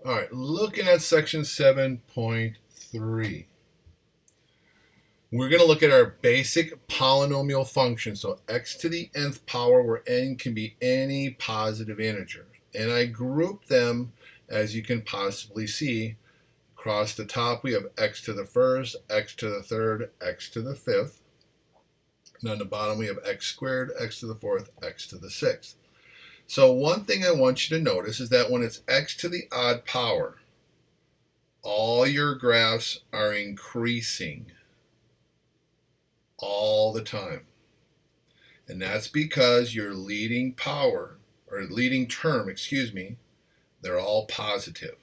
All right, looking at section 7.3. We're going to look at our basic polynomial function. So x to the nth power, where n can be any positive integer. And I grouped them, as you can possibly see. Across the top, we have x to the first, x to the third, x to the fifth. And on the bottom, we have x squared, x to the fourth, x to the sixth. So one thing I want you to notice is that when it's x to the odd power, all your graphs are increasing all the time. And that's because your leading power, or leading term, they're all positive.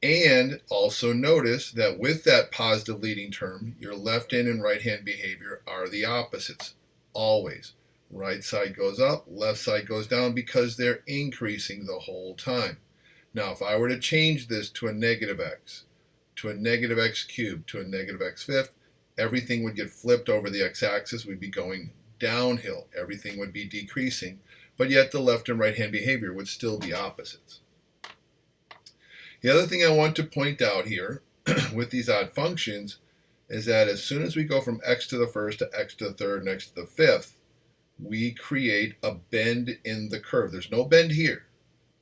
And also notice that with that positive leading term, your left-hand and right-hand behavior are the opposites, always. Right side goes up, left side goes down because they're increasing the whole time. Now, if I were to change this to a negative x, to a negative x cubed, to a negative x fifth, everything would get flipped over the x-axis. We'd be going downhill. Everything would be decreasing, but yet the left and right-hand behavior would still be opposites. The other thing I want to point out here with these odd functions is that as soon as we go from x to the first to x to the third and x to the fifth, we create a bend in the curve. There's no bend here.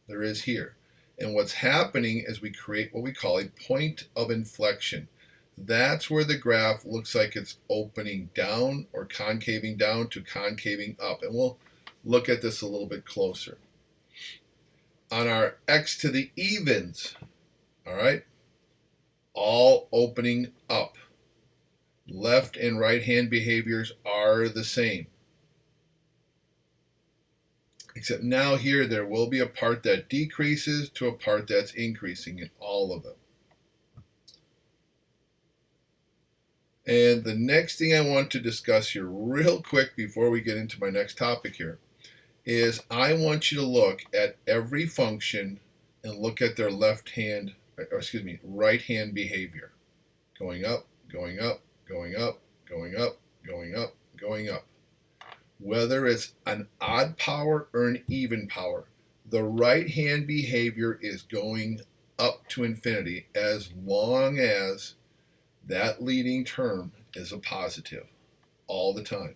There is here. And what's happening is we create what we call a point of inflection. That's where the graph looks like it's opening down or concaving down to concaving up. And we'll look at this a little bit closer. On our x to the evens, all right, all opening up. Left and right hand behaviors are the same. Except now here there will be a part that decreases to a part that's increasing in all of them. And the next thing I want to discuss here real quick before we get into my next topic here is I want you to look at every function and look at their right hand behavior. Going up, going up, going up, going up, going up, going up. Whether it's an odd power or an even power, the right hand behavior is going up to infinity as long as that leading term is a positive all the time.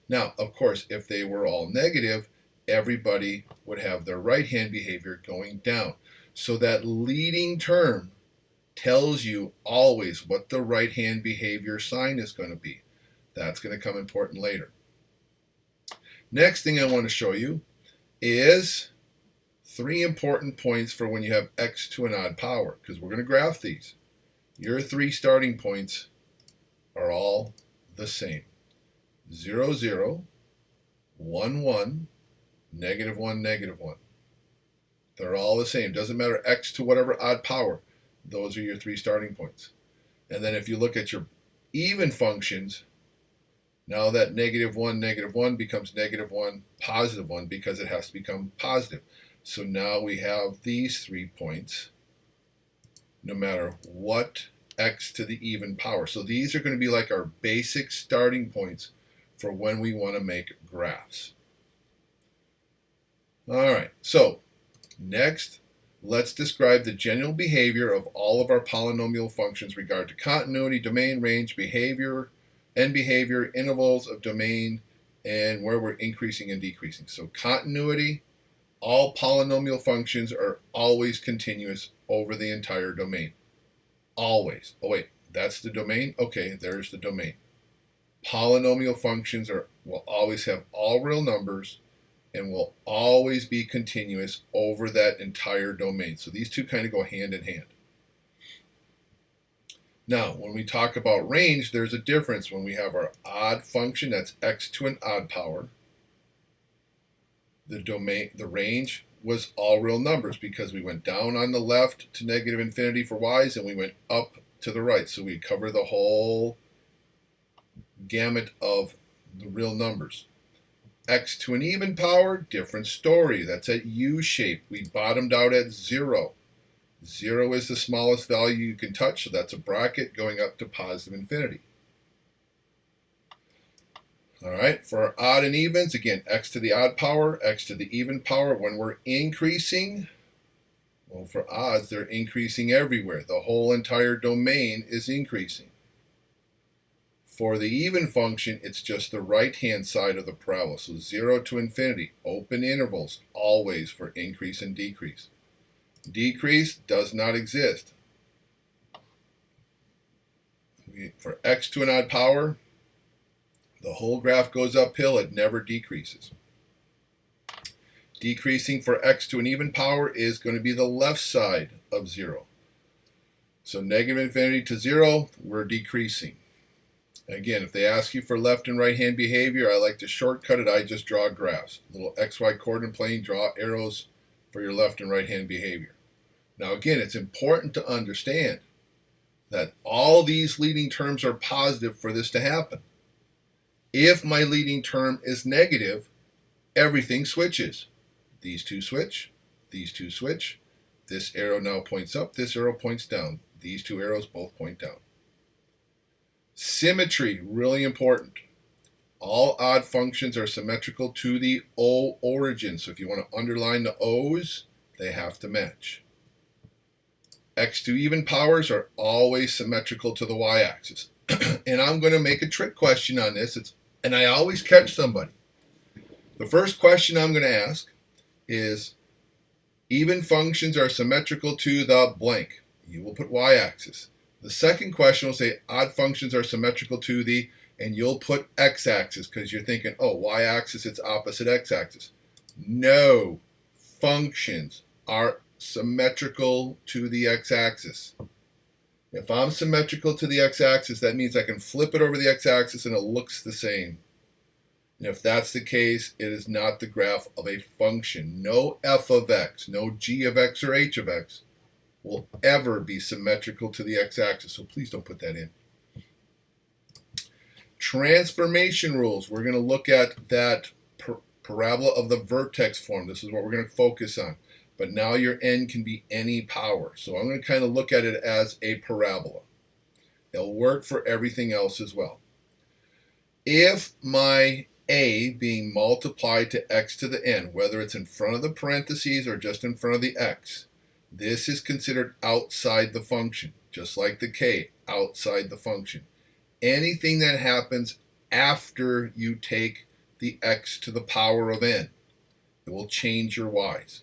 Now, of course, if they were all negative, everybody would have their right hand behavior going down. So that leading term tells you always what the right hand behavior sign is going to be. That's going to come important later. Next thing I want to show you is 3 important points for when you have x to an odd power, because we're going to graph these. Your 3 starting points are all the same. 0, 0, 1, 1, negative 1, negative 1. They're all the same. Doesn't matter x to whatever odd power. Those are your 3 starting points. And then if you look at your even functions, now that negative 1 becomes negative 1, positive 1, because it has to become positive. So now we have these 3 points, no matter what x to the even power. So these are going to be like our basic starting points for when we want to make graphs. All right, so next, let's describe the general behavior of all of our polynomial functions with regard to continuity, domain, range, behavior, intervals of domain, and where we're increasing and decreasing. So continuity, all polynomial functions are always continuous over the entire domain. Always. Oh wait, that's the domain? Okay, there's the domain. Polynomial functions will always have all real numbers and will always be continuous over that entire domain. So these two kind of go hand in hand. Now, when we talk about range, there's a difference. When we have our odd function, that's x to an odd power, the range was all real numbers because we went down on the left to negative infinity for y's and we went up to the right. So we cover the whole gamut of the real numbers. X to an even power, different story. That's at U shape. We bottomed out at 0. 0 is the smallest value you can touch, so that's a bracket going up to positive infinity. All right, for odd and evens, again, x to the odd power, x to the even power. When we're increasing, well, for odds, they're increasing everywhere. The whole entire domain is increasing. For the even function, it's just the right-hand side of the parabola. So 0 to infinity, open intervals, always for increase and decrease. Decrease does not exist. For x to an odd power, the whole graph goes uphill, it never decreases. Decreasing for x to an even power is going to be the left side of 0. So negative infinity to 0, we're decreasing. Again, if they ask you for left and right hand behavior, I like to shortcut it. I just draw graphs. Little XY coordinate plane, draw arrows for your left and right hand behavior. Now again, it's important to understand that all these leading terms are positive for this to happen. If my leading term is negative, everything switches. These two switch, these two switch. This arrow now points up, this arrow points down. These two arrows both point down. Symmetry, really important. All odd functions are symmetrical to the O origin. So if you want to underline the O's, they have to match. X to even powers are always symmetrical to the y-axis. And I'm going to make a trick question on this, and I always catch somebody. The first question I'm going to ask is, even functions are symmetrical to the blank. You will put y-axis. The second question will say, odd functions are symmetrical to the, and you'll put x-axis, because you're thinking, oh, y-axis, it's opposite x-axis. No, functions are symmetrical to the x-axis. If I'm symmetrical to the x-axis, that means I can flip it over the x-axis and it looks the same. And if that's the case, it is not the graph of a function. No f of x, no g of x or h of x will ever be symmetrical to the x-axis. So please don't put that in. Transformation rules. We're going to look at that parabola of the vertex form. This is what we're going to focus on. But now your n can be any power. So I'm going to kind of look at it as a parabola. It'll work for everything else as well. If my a being multiplied to x to the n, whether it's in front of the parentheses or just in front of the x, this is considered outside the function, just like the k, outside the function. Anything that happens after you take the x to the power of n, it will change your y's.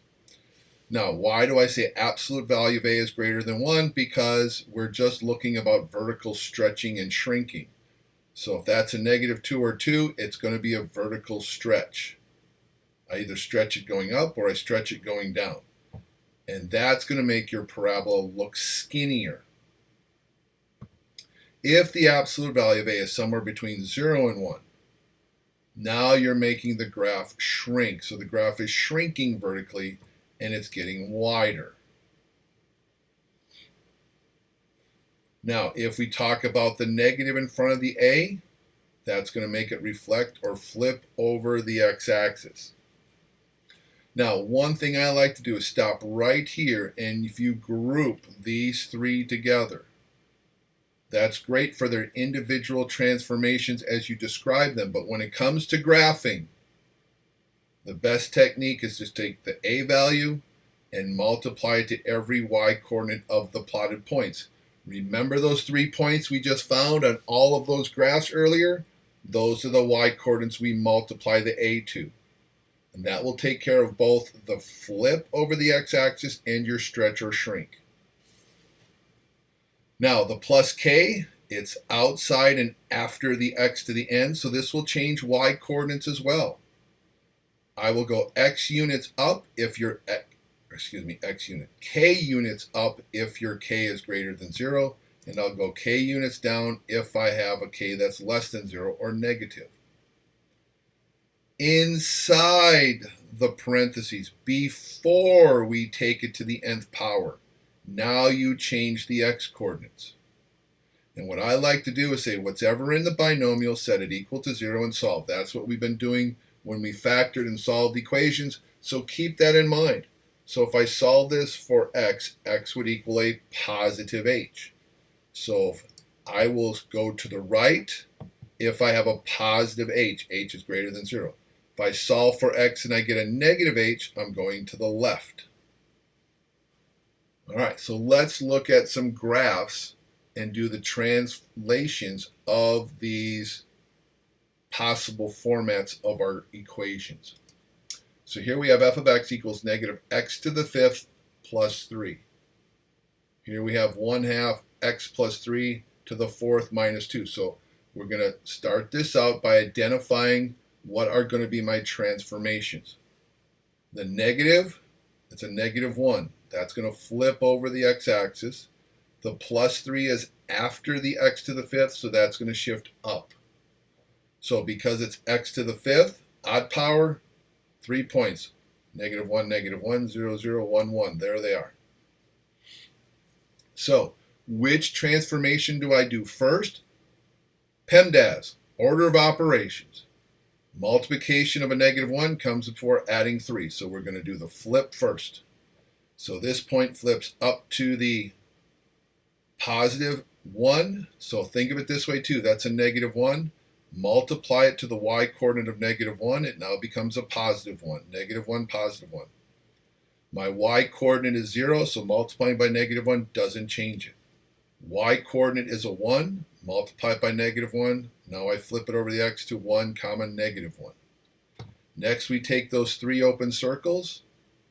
Now, why do I say absolute value of a is greater than 1? Because we're just looking about vertical stretching and shrinking. So if that's a -2 or 2, it's going to be a vertical stretch. I either stretch it going up or I stretch it going down. And that's going to make your parabola look skinnier. If the absolute value of a is somewhere between 0 and 1, now you're making the graph shrink. So the graph is shrinking vertically and it's getting wider. Now, if we talk about the negative in front of the a, that's going to make it reflect or flip over the x-axis. Now, one thing I like to do is stop right here, and if you group these three together, that's great for their individual transformations as you describe them, but when it comes to graphing, the best technique is just take the a value and multiply it to every y-coordinate of the plotted points. Remember those 3 points we just found on all of those graphs earlier? Those are the y-coordinates we multiply the a to. And that will take care of both the flip over the x-axis and your stretch or shrink. Now, the plus k, it's outside and after the x to the n, so this will change y-coordinates as well. I will go x units up if your k units up if your k is greater than 0, and I'll go k units down if I have a k that's less than 0 or negative. Inside the parentheses, before we take it to the nth power, now you change the x coordinates. And what I like to do is say whatever in the binomial, set it equal to 0 and solve. That's what we've been doing when we factored and solved equations, so keep that in mind. So if I solve this for x, x would equal a positive h. So I will go to the right if I have a positive h. H is greater than 0. If I solve for x and I get a negative h, I'm going to the left. All right, so let's look at some graphs and do the translations of these possible formats of our equations. So here we have f of x equals negative x to the fifth plus 3. Here we have 1/2 x plus 3 to the fourth minus 2. So we're going to start this out by identifying what are going to be my transformations. The negative, it's a negative 1. That's going to flip over the x-axis. The plus 3 is after the x to the fifth, so that's going to shift up. So because it's x to the fifth, odd power, 3 points. Negative 1, 0, 0, 1, 1. There they are. So which transformation do I do first? PEMDAS, order of operations. Multiplication of a negative 1 comes before adding 3. So we're going to do the flip first. So this point flips up to the positive 1. So think of it this way too. That's a negative 1. Multiply it to the y coordinate of negative 1. It now becomes a positive 1. Negative 1, positive 1. My y coordinate is 0, so multiplying by negative 1 doesn't change it. Y coordinate is a 1. Multiply it by negative 1. Now I flip it over the x to 1 comma negative 1. Next we take those 3 open circles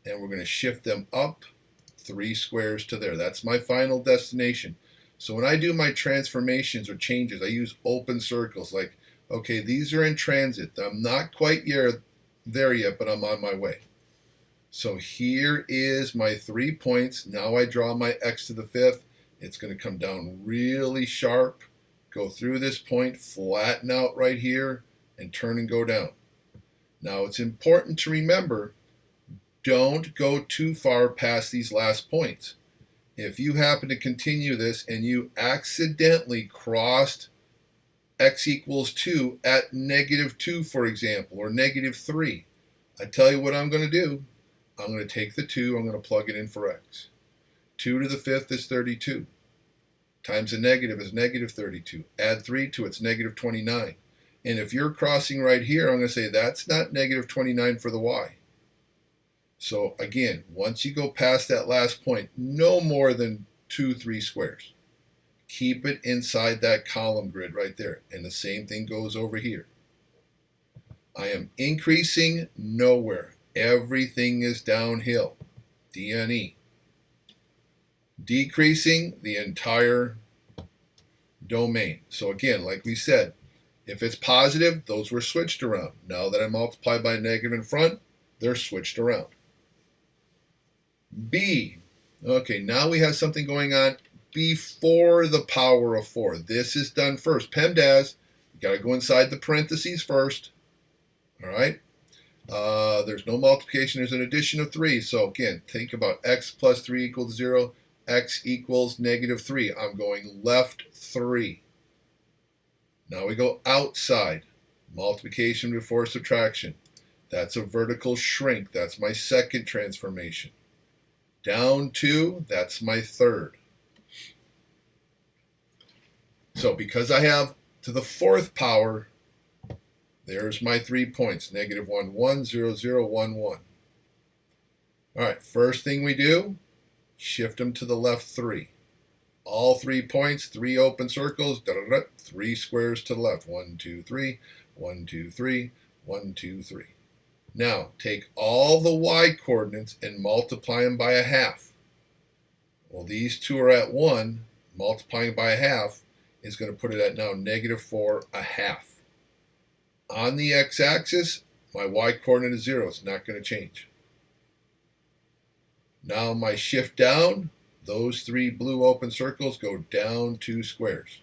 and we're going to shift them up 3 squares to there. That's my final destination. So when I do my transformations or changes, I use open circles like, okay, these are in transit. I'm not quite there yet, but I'm on my way. So here is my 3 points. Now I draw my x to the fifth. It's going to come down really sharp, go through this point, flatten out right here, and turn and go down. Now it's important to remember, don't go too far past these last points. If you happen to continue this and you accidentally crossed x equals 2 at negative 2, for example, or negative 3, I tell you what I'm going to do. I'm going to take the 2, I'm going to plug it in for x. 2 to the fifth is 32. Times a negative is negative 32. Add 3 to it's negative 29. And if you're crossing right here, I'm going to say that's not negative 29 for the y. So again, once you go past that last point, no more than 2, 3 squares. Keep it inside that column grid right there. And the same thing goes over here. I am increasing nowhere. Everything is downhill. DNE. Decreasing the entire domain. So again, like we said, if it's positive, those were switched around. Now that I multiply by negative in front, they're switched around. B. Okay, now we have something going on before the power of 4. This is done first. PEMDAS, you got to go inside the parentheses first. All right? There's no multiplication. There's an addition of 3. So again, think about x plus 3 equals 0. X equals negative 3. I'm going left 3. Now we go outside. Multiplication before subtraction. That's a vertical shrink. That's my second transformation. Down 2, that's my third. So because I have to the fourth power, there's my 3 points. Negative 1, 1, 0, 0, 1, 1. All right, first thing we do, shift them to the left 3. All 3 points, 3 open circles, 3 squares to the left. 1, 2, 3, 1, 2, 3, 1, 2, 3. Now, take all the y coordinates and multiply them by 1/2. Well, these two are at 1. Multiplying by 1/2 is going to put it at now negative 4 1/2. On the x-axis, my y coordinate is 0. It's not going to change. Now my shift down, those 3 blue open circles go down 2 squares.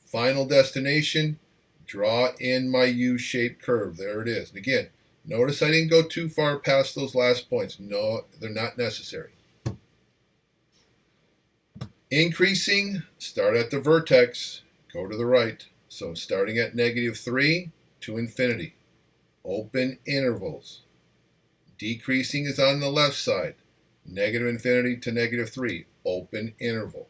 Final destination, draw in my U-shaped curve. There it is. And again, notice I didn't go too far past those last points. No, they're not necessary. Increasing, start at the vertex, go to the right. So starting at negative 3 to infinity. Open intervals. Decreasing is on the left side. Negative infinity to negative 3. Open interval.